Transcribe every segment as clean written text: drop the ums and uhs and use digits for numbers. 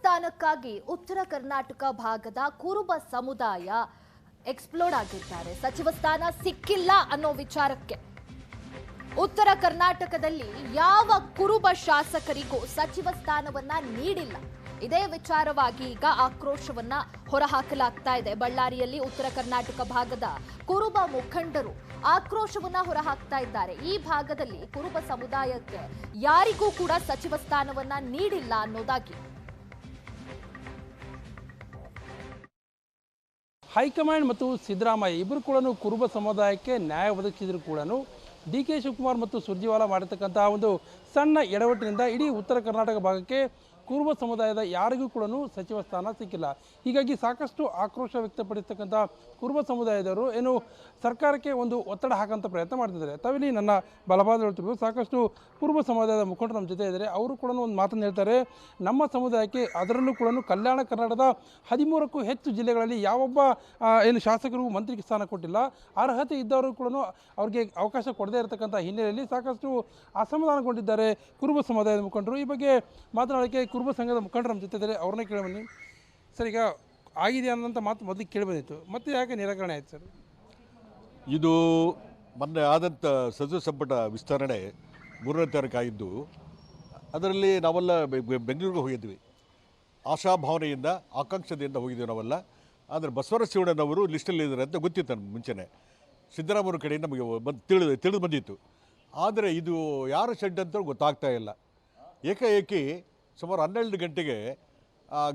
ಸ್ಥಾನಕ್ಕಾಗಿ ಉತ್ತರ ಕರ್ನಾಟಕ ಭಾಗದ ಕುರುಬ ಸಮುದಾಯ ಎಕ್ಸ್ಪ್ಲೋಡ್ ಆಗಿದ್ದಾರೆ. ಸಚಿವ ಸ್ಥಾನ ಸಿಕ್ಕಿಲ್ಲ ಅನ್ನೋ ವಿಚಾರಕ್ಕೆ ಉತ್ತರ ಕರ್ನಾಟಕದಲ್ಲಿ ಯಾವ ಕುರುಬ ಶಾಸಕರಿಗೂ ಸಚಿವ ಸ್ಥಾನವನ್ನ ನೀಡಿಲ್ಲ. ಇದೇ ವಿಚಾರವಾಗಿ ಈಗ ಆಕ್ರೋಶವನ್ನ ಹೊರಹಾಕಲಾಗ್ತಾ ಇದೆ. ಬಳ್ಳಾರಿಯಲ್ಲಿ ಉತ್ತರ ಕರ್ನಾಟಕ ಭಾಗದ ಕುರುಬ ಮುಖಂಡರು ಆಕ್ರೋಶವನ್ನ ಹೊರಹಾಕ್ತಾ ಇದ್ದಾರೆ. ಈ ಭಾಗದಲ್ಲಿ ಕುರುಬ ಸಮುದಾಯಕ್ಕೆ ಯಾರಿಗೂ ಕೂಡ ಸಚಿವ ಸ್ಥಾನವನ್ನ ನೀಡಿಲ್ಲ ಅನ್ನೋದಾಗಿ ಹೈಕಮಾಂಡ್ ಮತ್ತು ಸಿದ್ದರಾಮಯ್ಯ ಇಬ್ಬರು ಕೂಡ ಕುರುಬ ಸಮುದಾಯಕ್ಕೆ ನ್ಯಾಯ ಒದಗಿಸಿದ್ರು ಕೂಡ ಡಿ.ಕೆ. ಶಿವಕುಮಾರ್ ಮತ್ತು ಸುರ್ಜೇವಾಲಾ ಮಾಡಿರ್ತಕ್ಕಂತಹ ಒಂದು ಸಣ್ಣ ಎಡವಟ್ಟಿನಿಂದ ಇಡೀ ಉತ್ತರ ಕರ್ನಾಟಕ ಭಾಗಕ್ಕೆ ಕುರುಬ ಸಮುದಾಯದ ಯಾರಿಗೂ ಕೂಡ ಸಚಿವ ಸ್ಥಾನ ಸಿಕ್ಕಿಲ್ಲ. ಹೀಗಾಗಿ ಸಾಕಷ್ಟು ಆಕ್ರೋಶ ವ್ಯಕ್ತಪಡಿಸ್ತಕ್ಕಂಥ ಕುರುಬ ಸಮುದಾಯದವರು ಏನು ಸರ್ಕಾರಕ್ಕೆ ಒಂದು ಒತ್ತಡ ಹಾಕಂತ ಪ್ರಯತ್ನ ಮಾಡ್ತಿದ್ದಾರೆ. ತಾವಿಲ್ಲಿ ನನ್ನ ಬಲಭಾಗ ಹೇಳ್ತಿರ್ಬೋದು, ಸಾಕಷ್ಟು ಕುರುಬ ಸಮುದಾಯದ ಮುಖಂಡರು ನಮ್ಮ ಜೊತೆ ಇದ್ದಾರೆ. ಅವರು ಕೂಡ ಒಂದು ಮಾತನ್ನು ಹೇಳ್ತಾರೆ. ನಮ್ಮ ಸಮುದಾಯಕ್ಕೆ ಅದರಲ್ಲೂ ಕೂಡ ಕಲ್ಯಾಣ ಕರ್ನಾಟಕದ 13ಕ್ಕೂ ಹೆಚ್ಚು ಜಿಲ್ಲೆಗಳಲ್ಲಿ ಯಾವೊಬ್ಬ ಏನು ಶಾಸಕರಿಗೂ ಮಂತ್ರಿ ಸ್ಥಾನ ಕೊಟ್ಟಿಲ್ಲ. ಅರ್ಹತೆ ಇದ್ದವರು ಕೂಡ ಅವ್ರಿಗೆ ಅವಕಾಶ ಕೊಡದೇ ಇರತಕ್ಕಂಥ ಹಿನ್ನೆಲೆಯಲ್ಲಿ ಸಾಕಷ್ಟು ಅಸಮಾಧಾನಗೊಂಡಿದ್ದಾರೆ ಕುರುಬ ಸಮುದಾಯದ ಮುಖಂಡರು. ಈ ಬಗ್ಗೆ ಮಾತನಾಡೋಕ್ಕೆ ಕುರುಬ ಸಂಘದ ಮುಖಂಡರು ನಮ್ಮ ಜೊತೆ ಇದ್ದಾರೆ. ಅವ್ರನ್ನೇ ಕೇಳಬನ್ನಿ ಸರ್. ಈಗ ಆಗಿದೆ ಅನ್ನೋಂಥ ಮಾತು ಮೊದಲಿಗೆ ಕೇಳಿಬಂದಿತ್ತು, ಮತ್ತೆ ಯಾಕೆ ನಿರಾಕರಣೆ ಆಯ್ತು ಸರ್? ಇದು ಮೊನ್ನೆ ಆದಂಥ ಸಚಿವ ಸಂಪುಟ ವಿಸ್ತರಣೆ 3ನೇ ತಾರೀಕು ಆಗಿದ್ದು, ಅದರಲ್ಲಿ ನಾವೆಲ್ಲ ಬೆಂಗಳೂರಿಗೆ ಹೋಗಿದ್ವಿ. ಆಶಾಭಾವನೆಯಿಂದ ಆಕಾಂಕ್ಷತೆಯಿಂದ ಹೋಗಿದ್ವಿ ನಾವೆಲ್ಲ. ಆದರೆ ಬಸವರಾಜ ಶಿವಣ್ಣನವರು ಲಿಸ್ಟಲ್ಲಿ ಇದ್ದಾರೆ ಅಂತ ಗೊತ್ತಿತ್ತು ನಮ್ಗೆ ಮುಂಚೆನೇ. ಸಿದ್ದರಾಮಯ್ಯ ಕಡೆಯಿಂದ ನಮಗೆ ತಿಳಿದು ಬಂದಿತ್ತು. ಆದರೆ ಇದು ಯಾರ ಶೆಡ್ ಅಂತ ಗೊತ್ತಾಗ್ತಾ ಇಲ್ಲ. ಏಕಾಏಕಿ ಸುಮಾರು 12 ಗಂಟೆಗೆ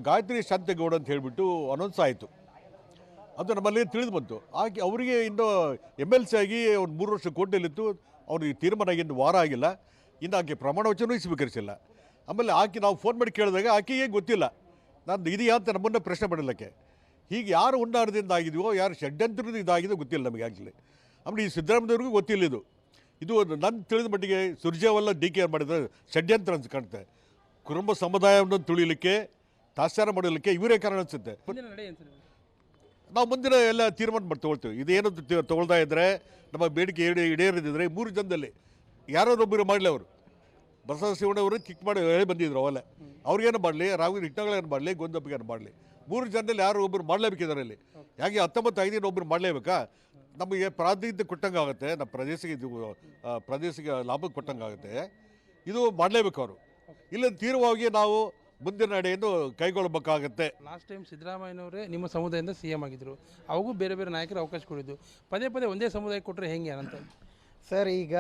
ಗಾಯತ್ರಿ ಶಾಂತೇಗೌಡ ಅಂತ ಹೇಳಿಬಿಟ್ಟು ಅನೌನ್ಸ್ ಆಯಿತು. ಅದು ನಮ್ಮಲ್ಲಿ ತಿಳಿದು ಬಂತು. ಆಕೆ ಅವರಿಗೆ ಇನ್ನೂ MLC ಆಗಿ ಒಂದು 3 ವರ್ಷ ಕೋರ್ಟಲ್ಲಿತ್ತು. ಅವ್ರಿಗೆ ತೀರ್ಮಾನ ಆಗಿ ಇನ್ನು ವಾರ ಆಗಿಲ್ಲ. ಇನ್ನು ಆಕೆ ಪ್ರಮಾಣ ವಚನವೂ ಸ್ವೀಕರಿಸಿಲ್ಲ. ಆಮೇಲೆ ಆಕೆ ನಾವು ಫೋನ್ ಮಾಡಿ ಕೇಳಿದಾಗ ಆಕೆಗೆ ಗೊತ್ತಿಲ್ಲ ನಾನು ಇದೆಯಾ ಅಂತ ನಮ್ಮನ್ನು ಪ್ರಶ್ನೆ ಮಾಡಿಲ್ಲಕ್ಕೆ. ಹೀಗೆ ಯಾರು ಹುನ್ನಾರದಿಂದ ಆಗಿದೆಯೋ, ಯಾರು ಷಡ್ಯಂತ್ರದಿಂದ ಇದಾಗಿದೋ ಗೊತ್ತಿಲ್ಲ ನಮಗೆ ಆಗಲಿ. ಆಮೇಲೆ ಈ ಸಿದ್ದರಾಮಯ್ಯವ್ರಿಗೂ ಗೊತ್ತಿಲ್ಲ. ಇದು ನನ್ನ ತಿಳಿದ ಮಟ್ಟಿಗೆ ಸುರ್ಜೇವಾಲಾ DK ಮಾಡಿದ್ರೆ ಷಡ್ಯಂತ್ರ ಅಂತ ಕಾಣುತ್ತೆ. ಕುರುಬ ಸಮುದಾಯವನ್ನು ತುಳಿಲಿಕ್ಕೆ, ತಾತ್ಸಾರ ಮಾಡಲಿಕ್ಕೆ ಇವರೇ ಕಾರಣ ಅನಿಸುತ್ತೆ. ನಾವು ಮುಂದಿನ ಎಲ್ಲ ತೀರ್ಮಾನ ತೊಗೊಳ್ತೀವಿ. ಇದೇನು ತೊಗೊಳ್ತಾ ಇದ್ದರೆ ನಮ್ಮ ಬೇಡಿಕೆ ಈಡೇರಿದ್ರೆ 3 ಜನದಲ್ಲಿ ಯಾರೊಬ್ಬರು ಮಾಡಲಿ. ಅವರು ಬಸವರಾಜ ಶಿವಣ್ಣವರು ಕಿಕ್ ಮಾಡಿ ಹೇಳಿ ಬಂದಿದ್ರು. ಅವೆಲ್ಲ ಅವ್ರಿಗೇನು ಮಾಡಲಿ, ರಾಘವೇಂದ್ರ ಹಿಟ್ನಾಗಳೇನು ಮಾಡಲಿ, ಗೊಂದಪ್ಪಿಗೇನು ಮಾಡಲಿ, 3 ಜನದಲ್ಲಿ ಯಾರು ಒಬ್ಬರು ಮಾಡಲೇಬೇಕಿದ್ದಾರೆ. ಅಲ್ಲಿ ಯಾಕೆ 19 ಒಬ್ಬರು ಮಾಡಲೇಬೇಕಾ? ನಮಗೆ ಪ್ರಾತಿನಿಧ್ಯ ಕೊಟ್ಟಂಗೆ ಆಗುತ್ತೆ, ನಮ್ಮ ಪ್ರದೇಶಕ್ಕೆ ಲಾಭ ಕೊಟ್ಟಂಗೆ ಆಗುತ್ತೆ. ಇದು ಮಾಡಲೇಬೇಕು ಅವರು. ಇಲ್ಲ ತೀವ್ರವಾಗಿ ನಾವು ಮುಂದಿನ ನಡೆಯನ್ನು ಕೈಗೊಳ್ಳಬೇಕಾಗತ್ತೆ. ಲಾಸ್ಟ್ ಟೈಮ್ ಸಿದ್ದರಾಮಯ್ಯನವರೇ ನಿಮ್ಮ ಸಮುದಾಯದಿಂದ CM ಆಗಿದ್ದರು. ಅವಾಗೂ ಬೇರೆ ಬೇರೆ ನಾಯಕರು ಅವಕಾಶ ಕೊಟ್ಟಿದ್ದು. ಪದೇ ಪದೇ ಒಂದೇ ಸಮುದಾಯಕ್ಕೆ ಕೊಟ್ಟರೆ ಹೆಂಗೆ ಅಂತ ಸರ್? ಈಗ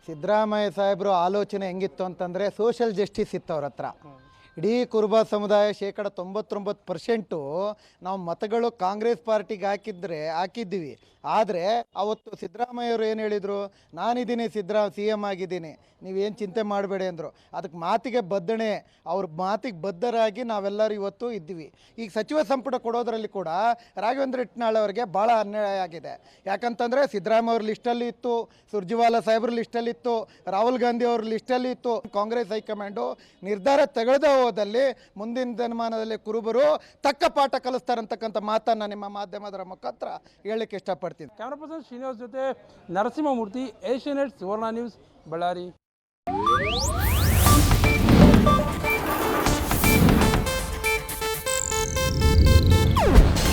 ಸಿದ್ದರಾಮಯ್ಯ ಸಾಹೇಬರು ಆಲೋಚನೆ ಹೆಂಗಿತ್ತು ಅಂತಂದರೆ ಸೋಷಿಯಲ್ ಜಸ್ಟಿಸ್ ಇತ್ತು ಅವ್ರ ಹತ್ರ. ಇಡೀ ಕುರುಬ ಸಮುದಾಯ 99% ನಾವು ಮತಗಳು ಕಾಂಗ್ರೆಸ್ ಪಾರ್ಟಿಗೆ ಹಾಕಿದ್ದೀವಿ. ಆದರೆ ಅವತ್ತು ಸಿದ್ದರಾಮಯ್ಯವರು ಏನು ಹೇಳಿದರು? ನಾನಿದ್ದೀನಿ CM ಆಗಿದ್ದೀನಿ, ನೀವೇನು ಚಿಂತೆ ಮಾಡಬೇಡಿ ಅಂದರು. ಅದಕ್ಕೆ ಮಾತಿಗೆ ಬದ್ಧನೆ, ಅವ್ರ ಮಾತಿಗೆ ಬದ್ಧರಾಗಿ ನಾವೆಲ್ಲರೂ ಇವತ್ತು ಇದ್ದೀವಿ. ಈಗ ಸಚಿವ ಸಂಪುಟ ಕೊಡೋದ್ರಲ್ಲಿ ಕೂಡ ರಾಘವೇಂದ್ರ ಹಿಟ್ನಾಳ್ ಅವರಿಗೆ ಭಾಳ ಅನ್ಯಾಯ ಆಗಿದೆ. ಯಾಕಂತಂದರೆ ಸಿದ್ದರಾಮಯ್ಯ ಅವ್ರ ಲಿಸ್ಟಲ್ಲಿ ಇತ್ತು, ಸುರ್ಜೇವಾಲಾ ಸಾಹೇಬ್ರ ಲಿಸ್ಟಲ್ಲಿ ಇತ್ತು, ರಾಹುಲ್ ಗಾಂಧಿ ಅವ್ರ ಲಿಸ್ಟಲ್ಲಿ ಇತ್ತು. ಕಾಂಗ್ರೆಸ್ ಹೈಕಮಾಂಡು ನಿರ್ಧಾರ ತೆಗೆದೇ ಹೋದಲ್ಲಿ ಮುಂದಿನ ದಿನಮಾನದಲ್ಲಿ ಕುರುಬರು ತಕ್ಕ ಪಾಠ ಕಲಿಸ್ತಾರಂತಕ್ಕಂಥ ಮಾತನ್ನು ನಿಮ್ಮ ಮಾಧ್ಯಮದ ಮುಖಾಂತರ ಹೇಳಲಿಕ್ಕೆ ಇಷ್ಟಪಡ್ತೀನಿ. ಕ್ಯಾಮರಾ ಪರ್ಸನ್ ಶ್ರೀನಿವಾಸ್ ಜೊತೆ ನರಸಿಂಹಮೂರ್ತಿ, ಏಷ್ಯಾನೆಟ್ ಸುವರ್ಣ ನ್ಯೂಸ್, ಬಳ್ಳಾರಿ.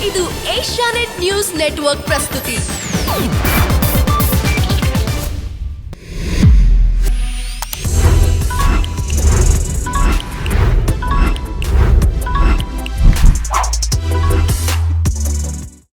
ಇದು ಏಷ್ಯಾನೆಟ್ ನ್ಯೂಸ್ ನೆಟ್ವರ್ಕ್ ಪ್ರಸ್ತುತಿ.